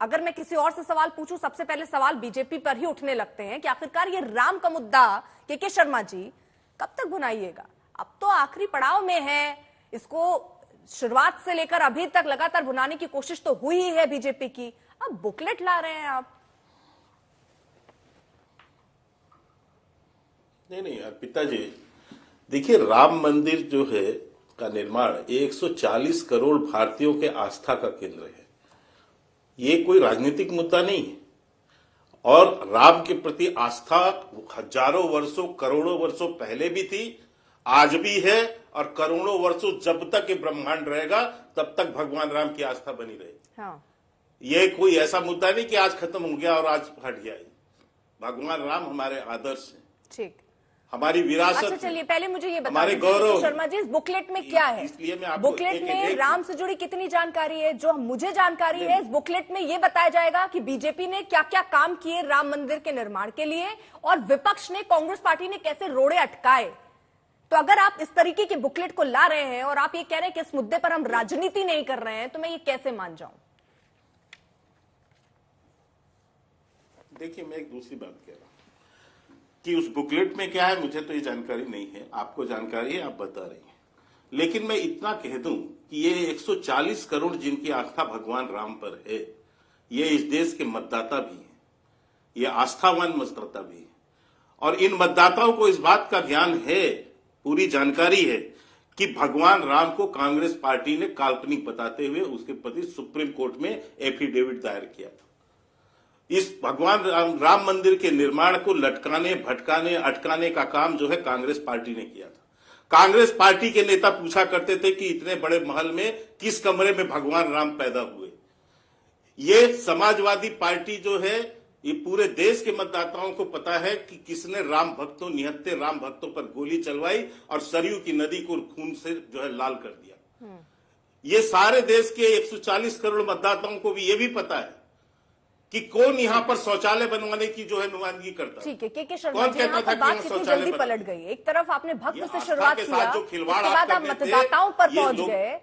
अगर मैं किसी और से सवाल पूछूं, सबसे पहले सवाल बीजेपी पर ही उठने लगते हैं कि आखिरकार ये राम का मुद्दा के शर्मा जी कब तक भुनाइएगा? अब तो आखिरी पड़ाव में है, इसको शुरुआत से लेकर अभी तक लगातार भुनाने की कोशिश तो हुई ही है बीजेपी की, अब बुकलेट ला रहे हैं आप। नहीं अर्पिता जी, देखिए राम मंदिर जो है का निर्माण 140 करोड़ भारतीयों के आस्था का केंद्र है। ये कोई राजनीतिक मुद्दा नहीं है और राम के प्रति आस्था हजारों वर्षों करोड़ों वर्षों पहले भी थी, आज भी है और करोड़ों वर्षों जब तक ये ब्रह्मांड रहेगा तब तक भगवान राम की आस्था बनी रहेगी। हाँ। ये कोई ऐसा मुद्दा नहीं कि आज खत्म हो गया और आज हट गया। भगवान राम हमारे आदर्श हैं, ठीक, हमारी विरासत। अच्छा चलिए पहले मुझे ये हमारे गौरव। शर्मा जी, इस बुकलेट में क्या है? इसलिए मैं आपको बुकलेट में राम से जुड़ी कितनी जानकारी है? जो मुझे जानकारी है, इस बुकलेट में ये बताया जाएगा कि बीजेपी ने क्या क्या काम किए राम मंदिर के निर्माण के लिए और विपक्ष ने, कांग्रेस पार्टी ने कैसे रोड़े अटकाए। तो अगर आप इस तरीके की बुकलेट को ला रहे हैं और आप ये कह रहे हैं कि इस मुद्दे पर हम राजनीति नहीं कर रहे हैं, तो मैं ये कैसे मान जाऊं? देखिए, मैं एक दूसरी बात कह रहा हूं कि उस बुकलेट में क्या है, मुझे तो ये जानकारी नहीं है, आपको जानकारी है, आप बता रही हैं। लेकिन मैं इतना कह दूं कि ये 140 करोड़ जिनकी आस्था भगवान राम पर है, ये इस देश के मतदाता भी हैं, ये आस्थावान मतदाता भी हैं और इन मतदाताओं को इस बात का ज्ञान है, पूरी जानकारी है कि भगवान राम को कांग्रेस पार्टी ने काल्पनिक बताते हुए उसके प्रति सुप्रीम कोर्ट में एफिडेविट दायर किया था। इस भगवान राम मंदिर के निर्माण को लटकाने, भटकाने, अटकाने का काम जो है कांग्रेस पार्टी ने किया था। कांग्रेस पार्टी के नेता पूछा करते थे कि इतने बड़े महल में किस कमरे में भगवान राम पैदा हुए। ये समाजवादी पार्टी जो है, ये पूरे देश के मतदाताओं को पता है कि किसने राम भक्तों, निहत्थे राम भक्तों पर गोली चलवाई और सरयू की नदी को खून से जो है लाल कर दिया। ये सारे देश के 140 करोड़ मतदाताओं को भी ये भी पता है कि कौन यहाँ पर शौचालय बनवाने की जो है नुमाइंदगी करता है। ठीक है, के शर्मा जी, यहाँ पर बात कितनी जल्दी पलट गई। एक तरफ आपने भक्त से शुरुआत किया, उसके बाद आप मतदाताओं पर पहुंच गए।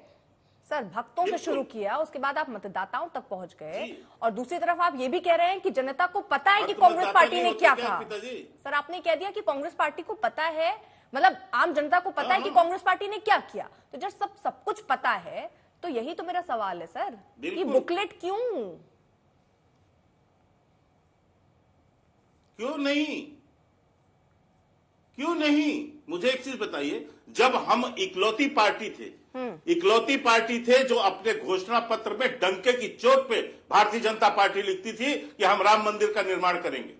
सर, भक्तों से शुरू किया, उसके बाद आप मतदाताओं तक पहुंच गए और दूसरी तरफ आप ये भी कह रहे हैं कि जनता को पता है कि कांग्रेस पार्टी ने क्या कहा। सर, आपने कह दिया कि कांग्रेस पार्टी को पता है, मतलब आम जनता को पता है कि कांग्रेस पार्टी ने क्या किया। तो जब सब कुछ पता है तो यही तो मेरा सवाल है सर, ये बुकलेट क्यों नहीं? मुझे एक चीज बताइए, जब हम इकलौती पार्टी थे जो अपने घोषणा पत्र में डंके की चोट पे भारतीय जनता पार्टी लिखती थी कि हम राम मंदिर का निर्माण करेंगे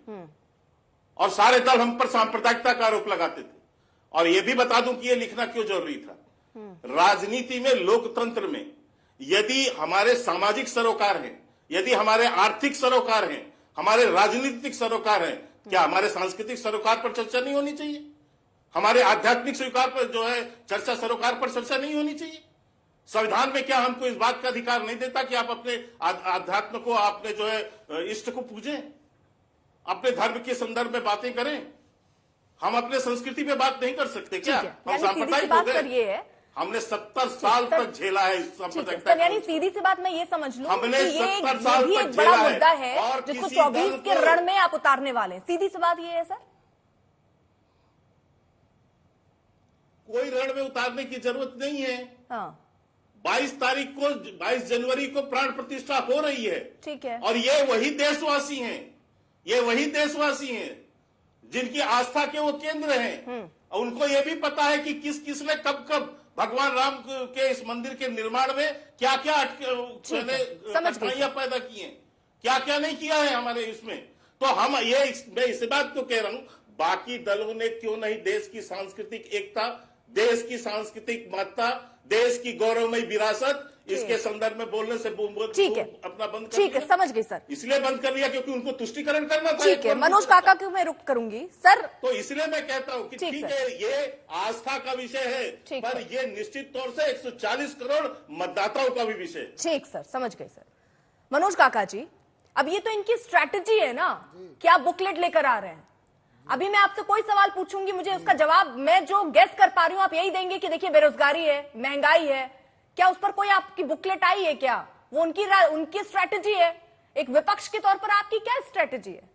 और सारे दल हम पर सांप्रदायिकता का आरोप लगाते थे। और यह भी बता दूं कि यह लिखना क्यों जरूरी था। राजनीति में, लोकतंत्र में यदि हमारे सामाजिक सरोकार हैं, यदि हमारे आर्थिक सरोकार हैं, हमारे राजनीतिक सरोकार हैं, क्या हमारे सांस्कृतिक सरोकार पर चर्चा नहीं होनी चाहिए? हमारे आध्यात्मिक सरोकार पर जो है चर्चा, सरोकार पर चर्चा नहीं होनी चाहिए? संविधान में क्या हमको इस बात का अधिकार नहीं देता कि आप अपने आध्यात्म को, आपने जो है इष्ट को पूजें, अपने धर्म के संदर्भ में बातें करें? हम अपने संस्कृति पे बात नहीं कर सकते क्या? हम सांप्रदायिक हो गए? हमने 70 साल तक झेला है इस सांप्रदायिकता। यानी सीधी सी बात मैं ये समझ लूं हमने कि ये 70 साल भी तक एक बड़ा झेला मुद्दा है जिसको 24 के रण में आप उतारने वाले हैं। सीधी सी बात ये है सर, कोई रण में उतारने की जरूरत नहीं है। हाँ। 22 जनवरी को प्राण प्रतिष्ठा हो रही है, ठीक है, और ये वही देशवासी हैं, जिनकी आस्था के वो केंद्र हैं। उनको ये भी पता है कि किस किसने कब कब भगवान राम के इस मंदिर के निर्माण में क्या क्या कठिनाइयां पैदा की हैं, क्या क्या नहीं किया है हमारे इसमें। तो मैं इस बात को कह रहा हूं, बाकी दलों ने क्यों नहीं देश की सांस्कृतिक एकता, देश की सांस्कृतिक महत्ता, देश की गौरवमयी विरासत, इसके संदर्भ में बोलने से ठीक है, अपना बंद कर ठीक है, समझ गई सर। इसलिए बंद कर लिया क्योंकि उनको तुष्टिकरण करना था। ठीक है, मनोज काका को मैं रुक करूंगी सर। तो इसलिए मैं कहता हूं कि ठीक है, ये आस्था का विषय है, पर ये निश्चित तौर से 140 करोड़ मतदाताओं का भी विषय। ठीक सर, समझ गई सर। मनोज काका जी, अब ये तो इनकी स्ट्रैटेजी है ना कि आप बुकलेट लेकर आ रहे हैं। अभी मैं आपसे कोई सवाल पूछूंगी, मुझे उसका जवाब मैं जो गेस कर पा रही हूं आप यही देंगे कि देखिए बेरोजगारी है, महंगाई है। क्या उस पर कोई आपकी बुकलेट आई है क्या? वो उनकी स्ट्रैटेजी है एक विपक्ष के तौर पर आपकी क्या स्ट्रेटेजी है?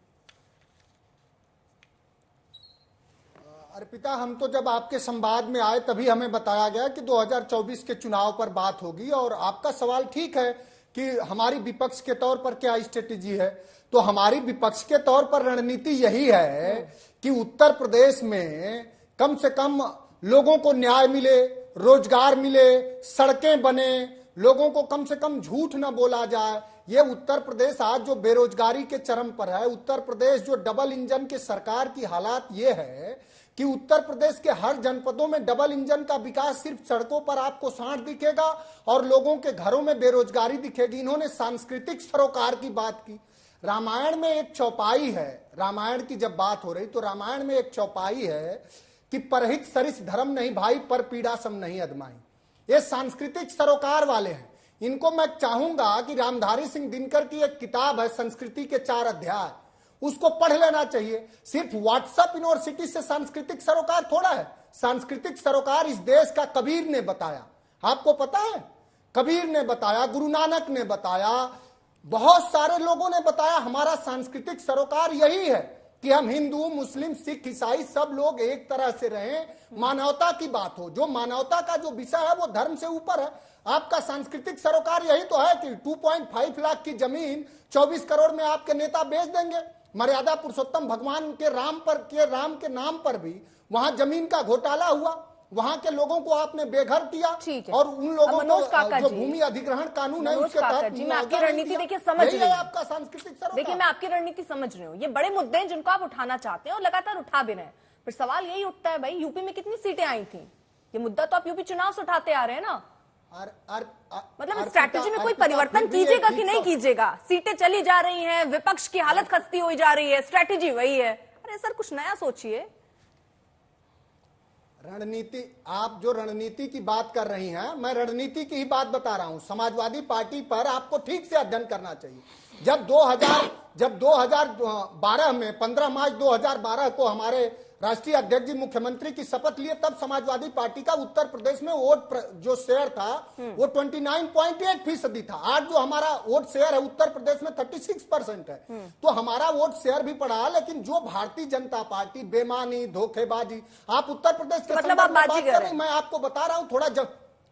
अर्पिता, हम तो जब आपके संवाद में आए तभी हमें बताया गया कि 2024 के चुनाव पर बात होगी, और आपका सवाल ठीक है कि हमारी विपक्ष के तौर पर क्या स्ट्रेटेजी है। तो हमारी विपक्ष के तौर पर रणनीति यही है कि उत्तर प्रदेश में कम से कम लोगों को न्याय मिले, रोजगार मिले, सड़कें बने, लोगों को कम से कम झूठ न बोला जाए। ये उत्तर प्रदेश आज जो बेरोजगारी के चरम पर है, उत्तर प्रदेश जो डबल इंजन के सरकार की हालात ये है कि उत्तर प्रदेश के हर जनपदों में डबल इंजन का विकास, सिर्फ सड़कों पर आपको सांड दिखेगा और लोगों के घरों में बेरोजगारी दिखेगी। इन्होंने सांस्कृतिक सरोकार की बात की। रामायण में एक चौपाई है, रामायण की जब बात हो रही तो रामायण में एक चौपाई है कि परहित सरिस धर्म नहीं भाई, पर पीड़ा सम नहीं अदमाई। ये सांस्कृतिक सरोकार वाले हैं। इनको मैं चाहूंगा कि रामधारी सिंह दिनकर की एक किताब है संस्कृति के 4 अध्याय, उसको पढ़ लेना चाहिए। सिर्फ व्हाट्सएप यूनिवर्सिटी से सांस्कृतिक सरोकार थोड़ा है। सांस्कृतिक सरोकार इस देश का कबीर ने बताया, आपको पता है? कबीर ने बताया, गुरु नानक ने बताया, बहुत सारे लोगों ने बताया। हमारा सांस्कृतिक सरोकार यही है कि हम हिंदू, मुस्लिम, सिख, ईसाई सब लोग एक तरह से रहें, मानवता की बात हो। जो मानवता का जो विषय है वो धर्म से ऊपर है। आपका सांस्कृतिक सरोकार यही तो है कि 2.5 लाख की जमीन 24 करोड़ में आपके नेता बेच देंगे। मर्यादा पुरुषोत्तम भगवान के राम के नाम पर भी वहां जमीन का घोटाला हुआ, वहां के लोगों को आपने बेघर किया, और उन लोगों को जो भूमि अधिग्रहण कानून है उसके तहत मैं आपकी रणनीति देखिए समझ रही हूँ। आपका सांस्कृतिक सरोकार, देखिए मैं आपकी रणनीति समझ रही हूँ। ये बड़े मुद्दे हैं जिनको आप उठाना चाहते हैं और लगातार उठा भी रहे हैं। फिर सवाल यही उठता है भाई, यूपी में कितनी सीटें आई थी? ये मुद्दा तो आप यूपी चुनाव से उठाते आ रहे हैं ना। मतलब स्ट्रैटेजी में कोई परिवर्तन कीजिएगा कि नहीं कीजिएगा? सीटें चली जा रही हैं, विपक्ष की हालत खस्ती हुई जा रही है, स्ट्रैटेजी वही है। अरे सर कुछ नया सोचिए। रणनीति, आप जो रणनीति की बात कर रही हैं, मैं रणनीति की ही बात बता रहा हूं। समाजवादी पार्टी पर आपको ठीक से अध्ययन करना चाहिए। जब 2012 में 15 मार्च 2012 को हमारे राष्ट्रीय अध्यक्ष जी मुख्यमंत्री की शपथ लिए, तब समाजवादी पार्टी का उत्तर प्रदेश में वोट जो शेयर था वो 29.8% था। आज जो हमारा वोट शेयर है उत्तर प्रदेश में 36% है। तो हमारा वोट शेयर भी बढ़ा, लेकिन जो भारतीय जनता पार्टी बेमानी, धोखेबाजी, आप उत्तर प्रदेश के मतलब आप बात कर रहे हैं। मैं आपको बता रहा हूं, थोड़ा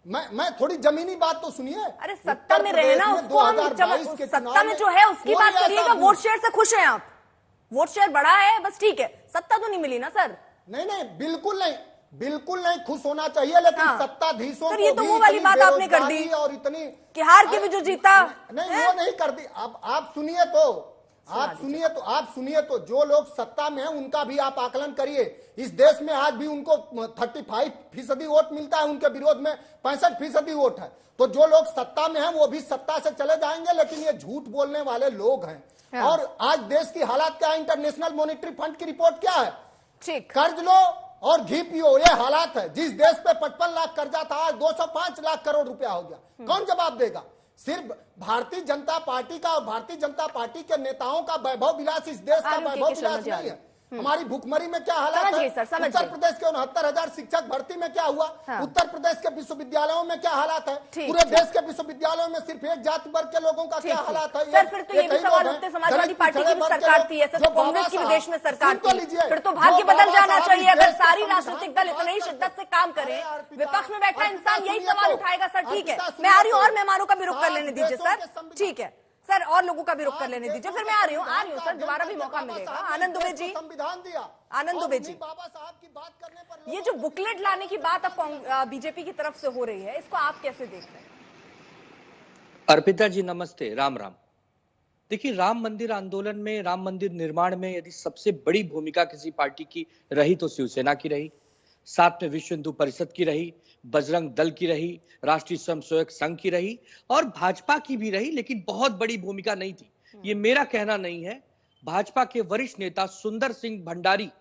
मैं थोड़ी जमीनी बात तो सुनिए। अरे सत्ता में रहना, उसको हम सत्ता में जो है उसकी बात करिएगा। वोट शेयर से खुश हैं आप? वोट शेयर बढ़ा है बस, ठीक है, सत्ता तो नहीं मिली ना सर। नहीं, बिल्कुल नहीं खुश होना चाहिए, लेकिन सत्ताधीशों को ये तो वो वाली बात आपने कर दी और इतनी कि हार के भी जो जीता नहीं, वो नहीं कर दी। अब आप सुनिए तो जो लोग सत्ता में हैं उनका भी आप आकलन करिए। इस देश में आज भी उनको 35% वोट मिलता है, उनके विरोध में 65% वोट है। तो जो लोग सत्ता में हैं वो भी सत्ता से चले जाएंगे, लेकिन ये झूठ बोलने वाले लोग हैं। और आज देश की हालात क्या है? इंटरनेशनल मॉनेटरी फंड की रिपोर्ट क्या है? ठीक, कर्ज लो और घी पियो, ये हालात है। जिस देश पे 55 लाख कर्जा था, आज 205 लाख करोड़ रुपया हो गया। कौन जवाब देगा? सिर्फ भारतीय जनता पार्टी का और भारतीय जनता पार्टी के नेताओं का वैभव विलास इस देश का वैभव विलास नहीं है। हमारी भुखमरी में क्या हालात है? उत्तर प्रदेश के 69,000 शिक्षक भर्ती में क्या हुआ? उत्तर प्रदेश के विश्वविद्यालयों में क्या हालात है? पूरे देश के विश्वविद्यालयों में सिर्फ एक जाति वर्ग के लोगों का क्या हालात है? सर फिर तो ये भी सवाल उठते, समाजवादी पार्टी की भी सरकार थी, ऐसे कांग्रेस की भी देश में सरकार थी, फिर तो भाग्य बदल जाना चाहिए। अगर सारी राजनीतिक दल इतने ही शिद्दत से काम करें, विपक्ष में बैठा इंसान यही सवाल उठाएगा। सर ठीक है, मैं आ रही हूँ और मेहमानों का भी रुख कर लेने दीजिए सर। ठीक है सर, और लोगों का भी रुख कर लेने दीजिए, फिर मैं आ रही हूँ सर, दोबारा भी मौका मिलेगा। आनंद दुबे जी, संविधान दिया, आनंद दुबे जी, बाबा साहब की बात करने पर ये जो बुकलेट लाने की बात अब बीजेपी की तरफ से हो रही है, इसको आप कैसे देख रहे हैं? अर्पिता जी नमस्ते, राम राम। देखिए, राम मंदिर आंदोलन में, राम मंदिर निर्माण में यदि सबसे बड़ी भूमिका किसी पार्टी की रही तो शिवसेना की रही, साथ में विश्व हिंदू परिषद की रही, बजरंग दल की रही, राष्ट्रीय स्वयंसेवक संघ की रही और भाजपा की भी रही, लेकिन बहुत बड़ी भूमिका नहीं थी। ये मेरा कहना नहीं है। भाजपा के वरिष्ठ नेता सुंदर सिंह भंडारी,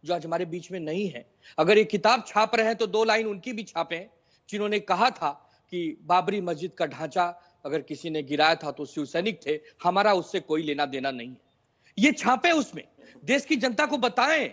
जो आज हमारे बीच में नहीं है, अगर ये किताब छाप रहे हैं तो 2 लाइन उनकी भी छापें, जिन्होंने कहा था कि बाबरी मस्जिद का ढांचा अगर किसी ने गिराया था तो शिवसैनिक थे, हमारा उससे कोई लेना देना नहीं है। ये छापे, उसमें देश की जनता को बताएं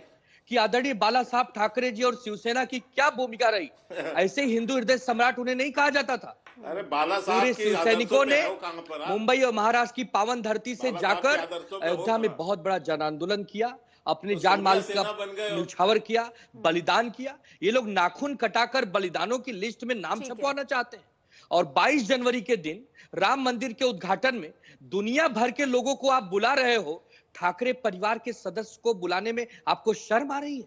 कि आदरणीय बाला साहब ठाकरे जी और शिवसेना की क्या भूमिका रही। ऐसे ही हिंदू हृदय सम्राट उन्हें नहीं कहा जाता था। अरे बाला साहब पूरे के सैनिकों ने पर मुंबई और महाराष्ट्र की पावन धरती से जाकर अयोध्या में बहुत बड़ा जन आंदोलन किया, अपने तो जान माल का बन गए न्यौछावर किया, बलिदान किया। ये लोग नाखून कटाकर बलिदानों की लिस्ट में नाम छपवाना चाहते हैं। और 22 जनवरी के दिन राम मंदिर के उद्घाटन में दुनिया भर के लोगों को आप बुला रहे हो, ठाकरे परिवार के सदस्य को बुलाने में आपको शर्म आ रही है?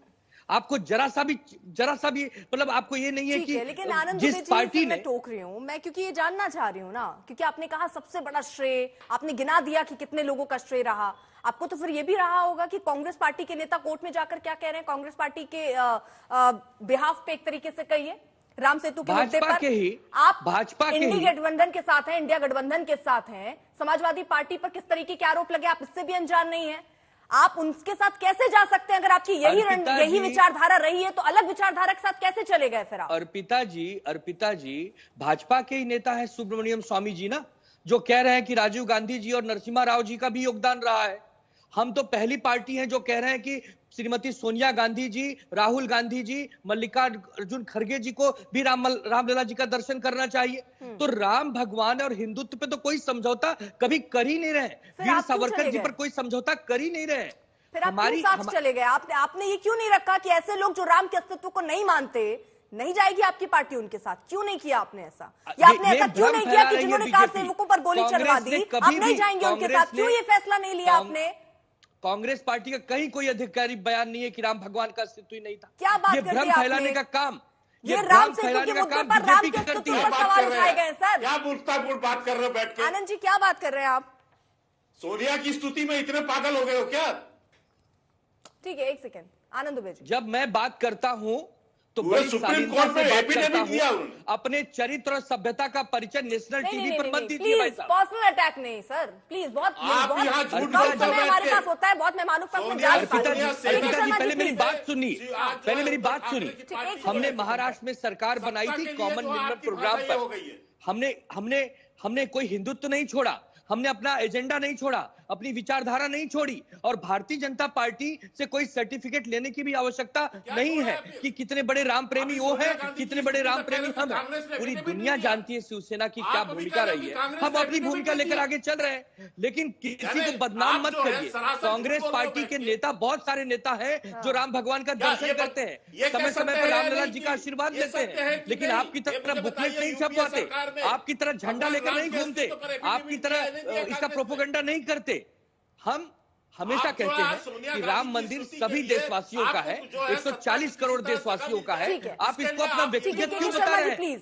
आपको जरा सा भी मतलब आपको ये नहीं है कि लेकिन आनंद जिस पार्टी ने टोक रही हूं मैं, क्योंकि ये जानना चाह रही हूं ना, क्योंकि आपने कहा सबसे बड़ा श्रेय, आपने गिना दिया कि कितने लोगों का श्रेय रहा। आपको तो फिर ये भी रहा होगा कि कांग्रेस पार्टी के नेता कोर्ट में जाकर क्या कह रहे हैं, कांग्रेस पार्टी के बिहाफ पे एक तरीके से कहिए राम सेतु के मुद्दे पर आप भाजपा के इंडिया गठबंधन के साथ हैं, इंडिया गठबंधन के साथ हैं, समाजवादी पार्टी पर किस तरीके के आरोप लगे आप इससे भी अनजान नहीं है। आप उनके साथ कैसे जा सकते हैं? अगर आपकी यही विचारधारा रही है तो अलग विचारधारा के साथ कैसे चले गए फिर आप? अर्पिता जी भाजपा के ही नेता है सुब्रमण्यम स्वामी जी ना, जो कह रहे हैं कि राजीव गांधी जी और नरसिम्हा राव जी का भी योगदान रहा है। हम तो पहली पार्टी हैं जो कह रहे हैं कि श्रीमती सोनिया गांधी जी, राहुल गांधी जी, मल्लिकार्जुन खड़गे जी को भी रामलला जी का दर्शन करना चाहिए। तो राम भगवान और हिंदुत्व पे तो कोई समझौता कभी कर ही नहीं रहे। वीर सावरकर जी पर कोई समझौता कर ही नहीं रहे। फिर आप क्यों साथ चले गए? आपने ये क्यों नहीं रखा कि ऐसे लोग जो राम के अस्तित्व को नहीं मानते, नहीं जाएगी आपकी पार्टी उनके साथ? क्यों नहीं किया आपने ऐसा? या आपने ऐसा क्यों नहीं किया कि जिन्होंने कार सेवकों पर गोली चलवा दी आप नहीं जाएंगे उनके साथ? क्यों ये फैसला नहीं लिया आपने? कांग्रेस पार्टी का कहीं कोई अधिकारिक बयान नहीं है कि राम भगवान का अस्तित्व ही नहीं था। क्या बात ये भ्रम फैलाने का काम, ये राम सेतु के मुद्दे पर राम के अस्तित्व पर सवाल उठाए गए सर। क्या मुल्तापुर बात कर रहे हो बैठ के? आनंद जी क्या बात कर रहे हैं आप? सोनिया की स्तुति में इतने पागल हो गए हो क्या? ठीक है, एक सेकंड आनंद दुबे जी। जब मैं बात करता हूं तो सुप्रीम कोर्ट में एफिडेविट दिया उन्होंने। अपने चरित्र और सभ्यता का परिचय नेशनल टीवी पर मत दीजिए भाई साहब। पर्सनल अटैक नहीं सर, प्लीज। बहुत समय हमारे पास होता है, बहुत मेहमानों के पास में जा पहले मेरी बात सुनी। हमने महाराष्ट्र में सरकार बनाई थी कॉमन मिनिमम प्रोग्राम पर। हमने कोई हिंदुत्व नहीं छोड़ा, हमने अपना एजेंडा नहीं छोड़ा, अपनी विचारधारा नहीं छोड़ी। और भारतीय जनता पार्टी से कोई सर्टिफिकेट लेने की भी आवश्यकता नहीं है कि कितने बड़े राम प्रेमी वो है, कितने बड़े राम प्रेमी हम हैं। पूरी दुनिया जानती है शिवसेना की क्या भूमिका रही है। हम अपनी भूमिका लेकर आगे चल रहे हैं, लेकिन किसी को बदनाम मत करिए। कांग्रेस पार्टी के नेता, बहुत सारे नेता हैं जो राम भगवान का दर्शन करते हैं, समय समय पर रामलला जी का आशीर्वाद लेते हैं, लेकिन आपकी तरह बुकलेट नहीं छपवाते, आपकी तरह झंडा लेकर नहीं घूमते, आपकी तरह इसका प्रोपेगेंडा नहीं करते। हम हमेशा कहते हैं कि राम मंदिर सभी देशवासियों का है, 140 करोड़ देशवासियों का है। आप इसको अपना व्यक्तिगत क्यों बता रहे हैं?